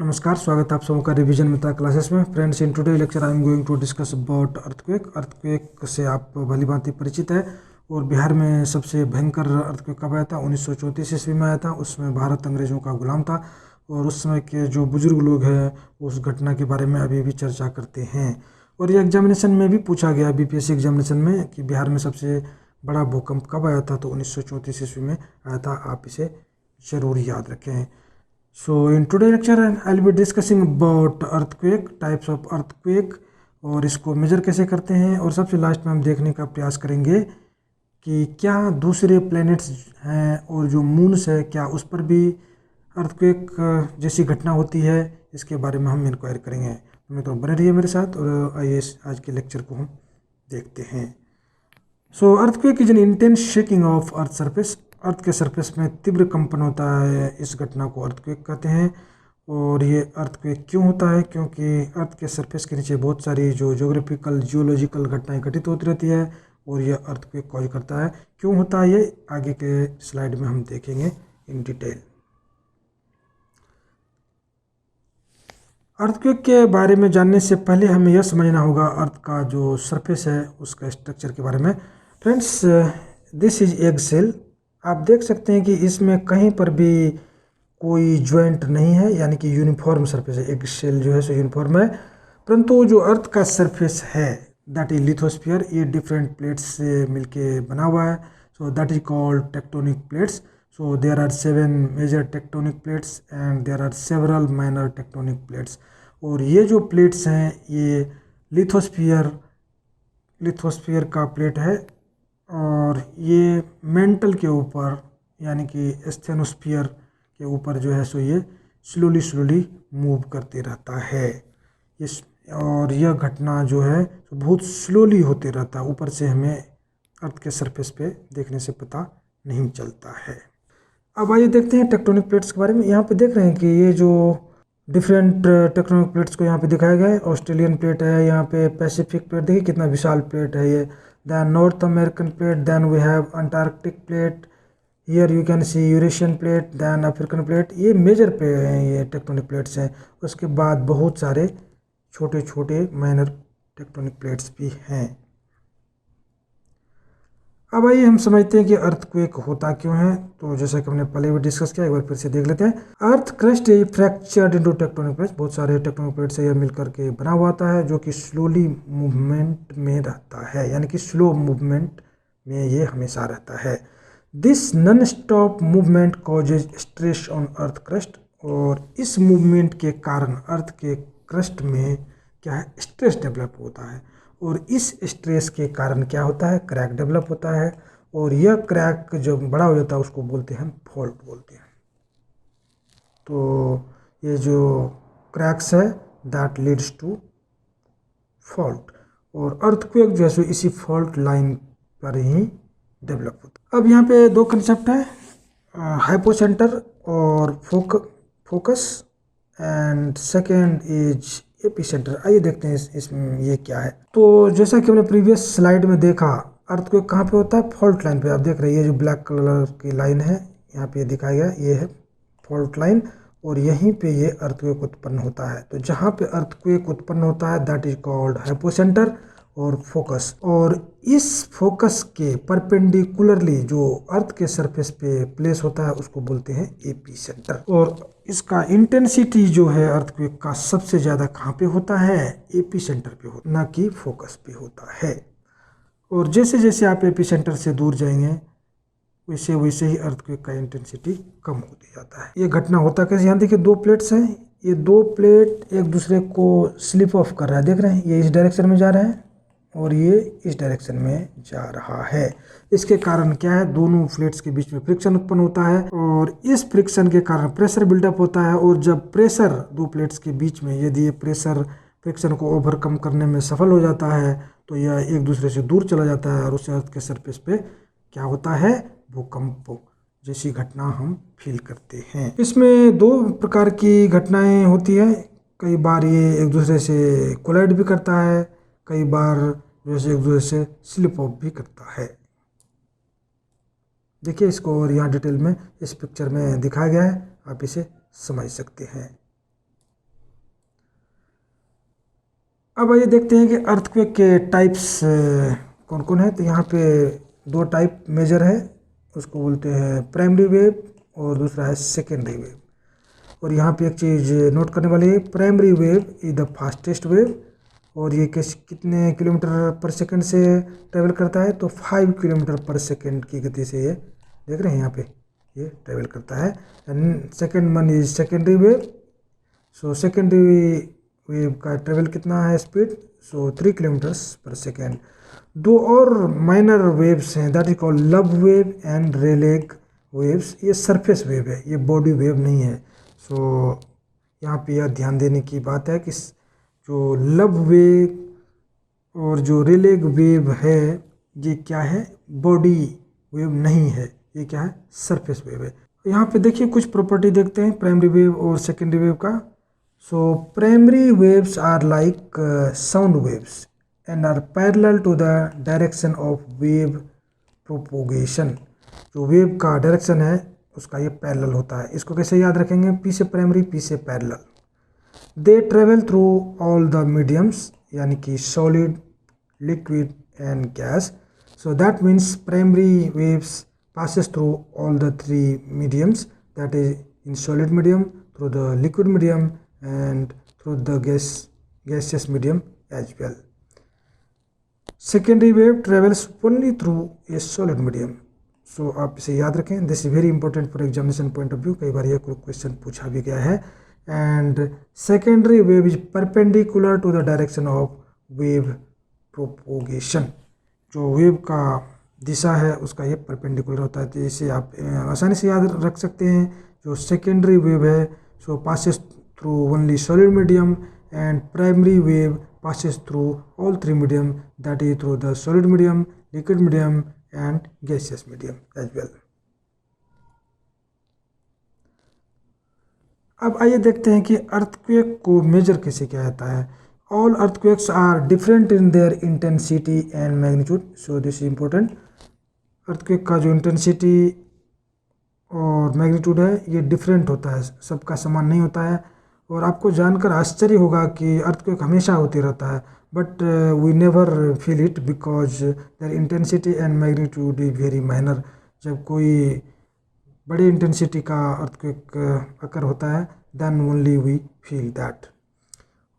नमस्कार, स्वागत है आप सबका रिवीजन मित्रा क्लासेस में। Friends, in today lecture I am going to discuss about earthquake. Earthquake से आप भली भांति परिचित है और बिहार में सबसे भयंकर अर्थक्वेक कब आया था? 1934 ईस्वी में आया था। उसमें भारत अंग्रेजों का गुलाम था और उस समय के जो बुजुर्ग लोग हैं उस घटना के बारे में अभी भी चर्चा करते हैं। और ये एग्जामिनेशन में भी पूछा गया, बीपीएससी एग्जामिनेशन में, कि बिहार में सबसे बड़ा भूकंप कब आया था? तो 1934 ईस्वी में आया था। आप इसे ज़रूर याद रखें। So in today lecture I'll be discussing about earthquake, types of earthquake और इसको मेजर कैसे करते हैं, और सबसे लास्ट में हम देखने का प्रयास करेंगे कि क्या दूसरे प्लैनेट्स हैं और जो मून्स है क्या उस पर भी अर्थक्वेक जैसी घटना होती है। इसके बारे में हम इंक्वायर करेंगे। मैं तो बने रहिए मेरे साथ और आइए आज के लेक्चर को हम देखते हैं। So earthquake is an intense shaking of earth surface. Earth के सरफेस में तीव्र कंपन होता है, इस घटना को अर्थक्वेक कहते हैं। और ये अर्थक्वेक क्यों होता है? क्योंकि अर्थ के सरफेस के नीचे बहुत सारी जो ज्योग्राफिकल जियोलॉजिकल घटनाएं घटित होती रहती है और यह अर्थक्वेक कॉज करता है। क्यों होता है ये आगे के स्लाइड में हम देखेंगे इन डिटेल। अर्थक्वेक के बारे में जानने से पहले हमें यह समझना होगा अर्थ का जो सरफेस है उसका स्ट्रक्चर के बारे में। Friends, this is egg cell. आप देख सकते हैं कि इसमें कहीं पर भी कोई ज्वाइंट नहीं है, यानी कि यूनिफॉर्म सरफेस है। एग सेल जो है सो यूनिफॉर्म है, परंतु जो अर्थ का सरफेस है दैट इज लिथोस्फीयर, ये डिफरेंट प्लेट्स से मिलके बना हुआ है। So that is called tectonic plates. So there are 7 major tectonic plates and there are several minor tectonic plates। और ये जो प्लेट्स हैं ये लिथोस्फीयर का प्लेट है और ये मेंटल के ऊपर यानी कि स्टेनोस्फीयर के ऊपर जो है सो ये स्लोली मूव करते रहता है। इस और यह घटना जो है तो बहुत स्लोली होते रहता है, ऊपर से हमें अर्थ के सरफेस पे देखने से पता नहीं चलता है। अब आइए देखते हैं टेक्टोनिक प्लेट्स के बारे में। यहाँ पे देख रहे हैं कि ये जो डिफरेंट टेक्टोनिक प्लेट्स को यहाँ पे दिखाया गया है। ऑस्ट्रेलियन प्लेट है, यहाँ पे पैसिफिक प्लेट, देखिए कितना विशाल प्लेट है ये। Then North American plate, then we have Antarctic plate, here you can see Eurasian plate, then African plate. ये मेजर पे हैं, ये टेक्टोनिक प्लेट्स हैं। उसके बाद बहुत सारे छोटे छोटे माइनर टेक्टोनिक प्लेट्स भी हैं। अब आइए हम समझते हैं कि अर्थक्वेक होता क्यों है। तो जैसा कि हमने पहले भी डिस्कस किया, एक बार फिर से देख लेते हैं। Earth crust is fractured into tectonic plates. बहुत सारे टेक्टोनिक प्लेट से यह मिलकर के बना हुआ आता है जो कि स्लोली मूवमेंट में रहता है, यानी कि स्लो मूवमेंट में ये हमेशा रहता है। This non stop movement causes stress on earth crust. और इस मूवमेंट के कारण अर्थ के क्रस्ट में क्या है, स्ट्रेस डेवलप होता है और इस स्ट्रेस के कारण क्या होता है, क्रैक डेवलप होता है। और यह क्रैक जब बड़ा हो जाता है उसको बोलते हैं फॉल्ट बोलते हैं। तो ये जो क्रैक्स है दैट लीड्स टू फॉल्ट, और अर्थक्वेक जो है इसी फॉल्ट लाइन पर ही डेवलप होता है। अब यहाँ पे दो कंसेप्ट है, हाइपोसेंटर और focus, and second is epicentre. आइए देखते हैं इसमें ये क्या है। तो जैसा कि हमने प्रीवियस स्लाइड में देखा, अर्थक्वेक कहाँ पे होता है, फॉल्ट लाइन पे। आप देख रहे हैं ये जो ब्लैक कलर की लाइन है यहाँ पे दिखाया गया, ये है फॉल्ट लाइन, और यहीं पे ये अर्थक्वेक उत्पन्न होता है। तो जहाँ पे अर्थक्वेक उत्पन्न होता है दैट इज कॉल्ड हाइपोसेंटर और फोकस। और इस फोकस के परपेंडिकुलरली जो अर्थ के सरफेस पे प्लेस होता है उसको बोलते हैं एपिसेंटर। और इसका इंटेंसिटी जो है अर्थक्वेक का सबसे ज़्यादा कहाँ पे होता है, एपिसेंटर पे होता है, ना कि फोकस पे होता है। और जैसे जैसे आप एपिसेंटर से दूर जाएंगे वैसे वैसे ही अर्थक्वेक का इंटेंसिटी कम होते जाता है। ये घटना होता कैसे, यहाँ देखिए दो प्लेट्स हैं, ये दो प्लेट एक दूसरे को स्लिप ऑफ कर रहा है। देख रहे हैं ये इस डायरेक्शन में जा रहा है और ये इस डायरेक्शन में जा रहा है। इसके कारण क्या है, दोनों प्लेट्स के बीच में फ्रिक्शन उत्पन्न होता है और इस फ्रिक्शन के कारण प्रेशर बिल्डअप होता है। और जब प्रेशर दो प्लेट्स के बीच में, यदि ये प्रेशर फ्रिक्शन को ओवरकम करने में सफल हो जाता है तो यह एक दूसरे से दूर चला जाता है और उस अर्थ के सरफेस पे क्या होता है, भूकंप जैसी घटना हम फील करते हैं। इसमें दो प्रकार की घटनाएं होती है। कई बार ये एक दूसरे से कोलाइड भी करता है, कई बार जैसे एक दूसरे से स्लिप ऑफ भी करता है। देखिए इसको और यहाँ डिटेल में इस पिक्चर में दिखाया गया है, आप इसे समझ सकते हैं। अब आइए देखते हैं कि अर्थक्वेक के टाइप्स कौन कौन है। तो यहाँ पे दो टाइप मेजर है, उसको बोलते हैं प्राइमरी वेव और दूसरा है सेकेंडरी वेव। और यहाँ पे एक चीज़ नोट करने वाली है, primary wave is the fastest wave, और ये कितने किलोमीटर पर सेकंड से ट्रेवल करता है, तो 5 किलोमीटर पर सेकंड की गति से ये देख रहे हैं यहाँ पे ये ट्रेवल करता है। And second one is secondary wave. So secondary wave का ट्रेवल कितना है speed, so 3 kilometre per second. दो और माइनर वेव्स हैं, that is called Love wave and Rayleigh waves. ये सरफेस वेव है, ये बॉडी वेव नहीं है। सो यहाँ पे यह ध्यान देने की बात है कि जो लव वेव और जो रेलेग वेव है ये क्या है, बॉडी वेव नहीं है, ये क्या है, सरफेस वेव है। यहाँ पे देखिए कुछ प्रॉपर्टी देखते हैं प्राइमरी वेव और सेकेंडरी वेव का। So primary waves are like sound waves and are parallel to the direction of wave propagation. जो वेव का डायरेक्शन है उसका ये पैरेलल होता है। इसको कैसे याद रखेंगे, पी से प्राइमरी, पी से parallel. They travel through all the mediums, यानी कि solid, liquid and gas. So that means primary waves passes through all the three mediums, that is in solid medium, through the liquid medium and through the gaseous medium as well. Secondary wave travels only through a solid medium. So आप इसे याद रखें, this is very important for examination point of view, कई बार यह question पूछा भी गया है। and secondary wave is perpendicular to the direction of wave propagation। जो वेव का दिशा है उसका ये परपेंडिकुलर होता है, तो इसे आप आसानी से याद रख सकते हैं। जो सेकेंडरी वेव है so passes through only solid medium and primary wave passes through all three medium, that is through the solid medium, liquid medium and gaseous medium as well. अब आइए देखते हैं कि अर्थक्वेक को मेजर कैसे किया जाता है। All earthquakes are different in their intensity and magnitude, so this is important. Earthquake का जो इंटेंसिटी और मैग्नीट्यूड है ये डिफरेंट होता है, सबका समान नहीं होता है। और आपको जानकर आश्चर्य होगा कि अर्थक्वेक हमेशा होते रहता है, but we never feel it because their intensity and magnitude is very minor. जब कोई बड़ी इंटेंसिटी का अर्थक्वेक अकर होता है then only we feel that.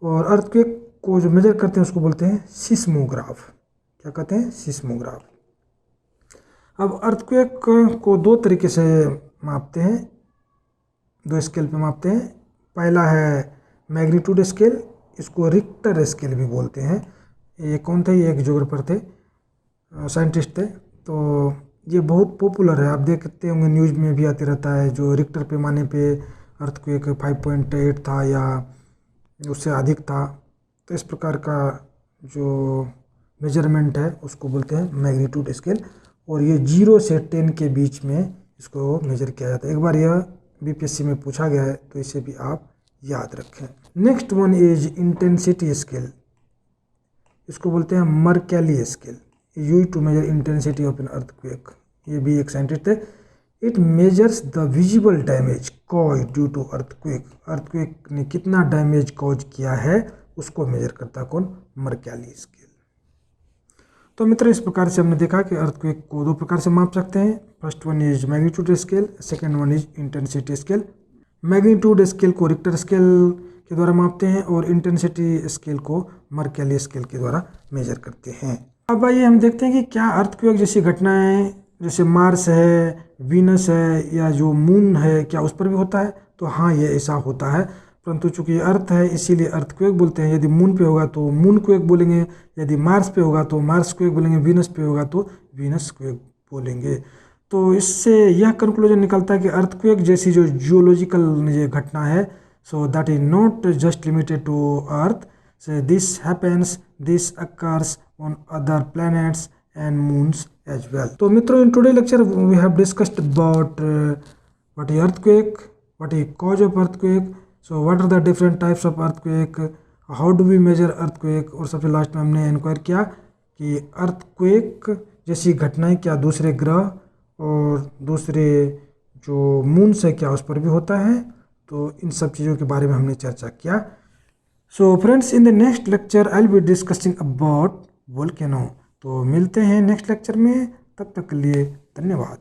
और अर्थक्वेक को जो मेजर करते हैं उसको बोलते हैं सिस्मोग्राफ। क्या कहते हैं, सिस्मोग्राफ। अब अर्थक्वेक को दो तरीके से मापते हैं, दो स्केल पे मापते हैं। पहला है मैग्नीट्यूड स्केल, इसको रिक्टर स्केल भी बोलते हैं। ये कौन थे, ये एक ज्योग्राफर थे, साइंटिस्ट थे, तो ये बहुत पॉपुलर है। आप देखते होंगे न्यूज़ में भी आते रहता है। जो रिक्टर पैमाने पे अर्थक्वेक 5.8 था या उससे अधिक था, तो इस प्रकार का जो मेजरमेंट है उसको बोलते हैं मैग्नीट्यूड स्केल। और ये 0 से 10 के बीच में इसको मेजर किया जाता है। एक बार यह बीपीएससी में पूछा गया है तो इसे भी आप याद रखें। Next one is intensity scale, इसको बोलते हैं Mercalli scale, used to measure intensity of an earthquake. ये भी एक साइंटिस्ट है। It measures the visible damage cause due to earthquake. Earthquake ने कितना डैमेज कॉज किया है उसको मेजर करता है कौन, मर्कैली स्केल। तो मित्र इस प्रकार से हमने देखा कि अर्थक्वेक को दो प्रकार से माप सकते हैं। First one is magnitude scale, second one is intensity scale. Magnitude scale को रिक्टर स्केल के द्वारा मापते हैं और इंटेंसिटी स्केल को मर्कैली स्केल के द्वारा मेजर करते हैं। अब आइए हम देखते हैं कि क्या अर्थक्वेक जैसी घटनाएं जैसे मार्स है, वीनस है या जो मून है, क्या उस पर भी होता है? तो हाँ, ये ऐसा होता है, परंतु चूंकि अर्थ है इसीलिए अर्थक्वेक बोलते हैं। यदि मून पे होगा तो मून क्वेक बोलेंगे, यदि मार्स पे होगा तो मार्स क्वेक बोलेंगे, वीनस पे होगा तो वीनस क्वेक बोलेंगे। तो इससे यह कंक्लूजन निकलता है कि अर्थक्वेक जैसी जो जियोलॉजिकल ये घटना है, so that is not just limited to earth, so this happens, this occurs on other planets and moons as well. So mitro, in today's lecture we have discussed about what is earthquake, what is cause of earthquake, so what are the different types of earthquake, how do we measure earthquake, और सबसे last में हमने inquire किया कि earthquake जैसी घटनाएं क्या दूसरे ग्रह और दूसरे जो मून से क्या उस पर भी होता है। तो इन सब चीज़ों के बारे में हमने चर्चा किया। So friends, in the next lecture I will be discussing about volcano. तो मिलते हैं नेक्स्ट लेक्चर में, तब तक के लिए धन्यवाद।